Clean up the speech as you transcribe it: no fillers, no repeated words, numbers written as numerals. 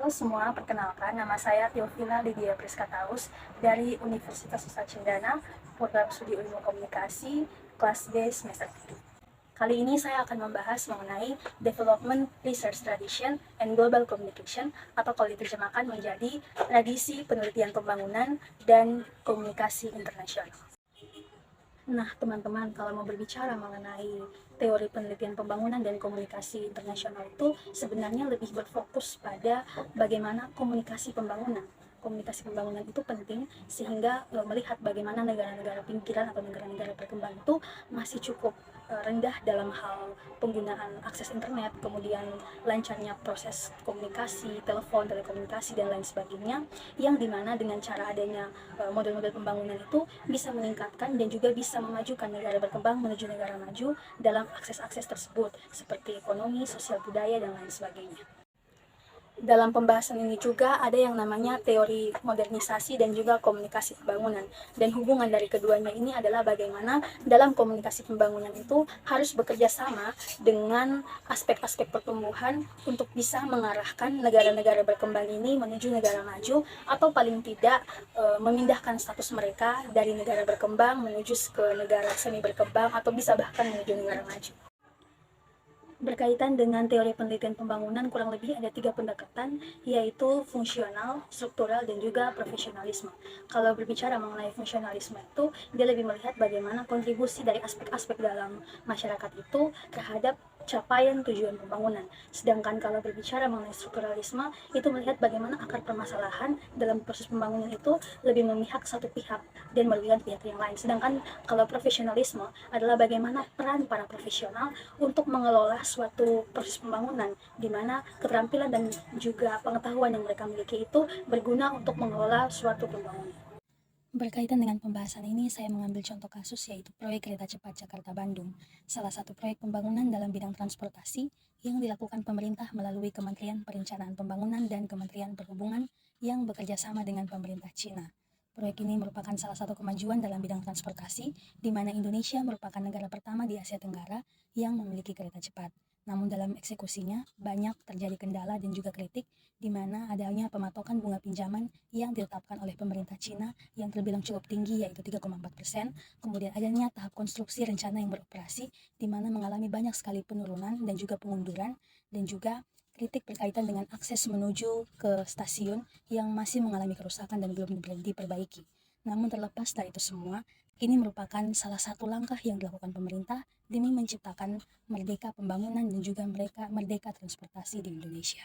Halo semua, perkenalkan nama saya Teofila Lydia Priskataus dari Universitas Nusa Cendana, Program Studi Ilmu Komunikasi, kelas B semester 3. Kali ini saya akan membahas mengenai Development Research Tradition and Global Communication, atau kalau diterjemahkan menjadi tradisi penelitian pembangunan dan komunikasi internasional. Nah, teman-teman, kalau mau berbicara mengenai teori penelitian pembangunan dan komunikasi internasional itu sebenarnya lebih berfokus pada bagaimana komunikasi pembangunan. Komunikasi pembangunan itu penting sehingga melihat bagaimana negara-negara pinggiran atau negara-negara berkembang itu masih cukup rendah dalam hal penggunaan akses internet, kemudian lancarnya proses komunikasi, telepon, telekomunikasi, dan lain sebagainya, yang dimana dengan cara adanya model-model pembangunan itu bisa meningkatkan dan juga bisa memajukan negara berkembang menuju negara maju dalam akses-akses tersebut, seperti ekonomi, sosial budaya, dan lain sebagainya. Dalam pembahasan ini juga ada yang namanya teori modernisasi dan juga komunikasi pembangunan. Dan hubungan dari keduanya ini adalah bagaimana dalam komunikasi pembangunan itu harus bekerja sama dengan aspek-aspek pertumbuhan untuk bisa mengarahkan negara-negara berkembang ini menuju negara maju, atau paling tidak memindahkan status mereka dari negara berkembang menuju ke negara semi berkembang, atau bisa bahkan menuju negara maju. Berkaitan dengan teori penelitian pembangunan, kurang lebih ada 3 pendekatan, yaitu fungsional, struktural, dan juga profesionalisme. Kalau berbicara mengenai fungsionalisme itu, dia lebih melihat bagaimana kontribusi dari aspek-aspek dalam masyarakat itu terhadap capaian tujuan pembangunan. Sedangkan kalau berbicara mengenai strukturalisme, itu melihat bagaimana akar permasalahan dalam proses pembangunan itu lebih memihak satu pihak dan merugikan pihak yang lain. Sedangkan kalau profesionalisme adalah bagaimana peran para profesional untuk mengelola suatu proses pembangunan, di mana keterampilan dan juga pengetahuan yang mereka miliki itu berguna untuk mengelola suatu pembangunan. Berkaitan dengan pembahasan ini, saya mengambil contoh kasus yaitu proyek kereta cepat Jakarta-Bandung, salah satu proyek pembangunan dalam bidang transportasi yang dilakukan pemerintah melalui Kementerian Perencanaan Pembangunan dan Kementerian Perhubungan yang bekerja sama dengan pemerintah Cina. Proyek ini merupakan salah satu kemajuan dalam bidang transportasi, di mana Indonesia merupakan negara pertama di Asia Tenggara yang memiliki kereta cepat. Namun dalam eksekusinya banyak terjadi kendala dan juga kritik, di mana adanya pematokan bunga pinjaman yang ditetapkan oleh pemerintah Cina yang terbilang cukup tinggi, yaitu 3,4%. Kemudian adanya tahap konstruksi rencana yang beroperasi, di mana mengalami banyak sekali penurunan dan juga pengunduran, dan juga kritik berkaitan dengan akses menuju ke stasiun yang masih mengalami kerusakan dan belum diperbaiki. Namun terlepas dari itu semua, ini merupakan salah satu langkah yang dilakukan pemerintah demi menciptakan merdeka pembangunan dan juga merdeka transportasi di Indonesia.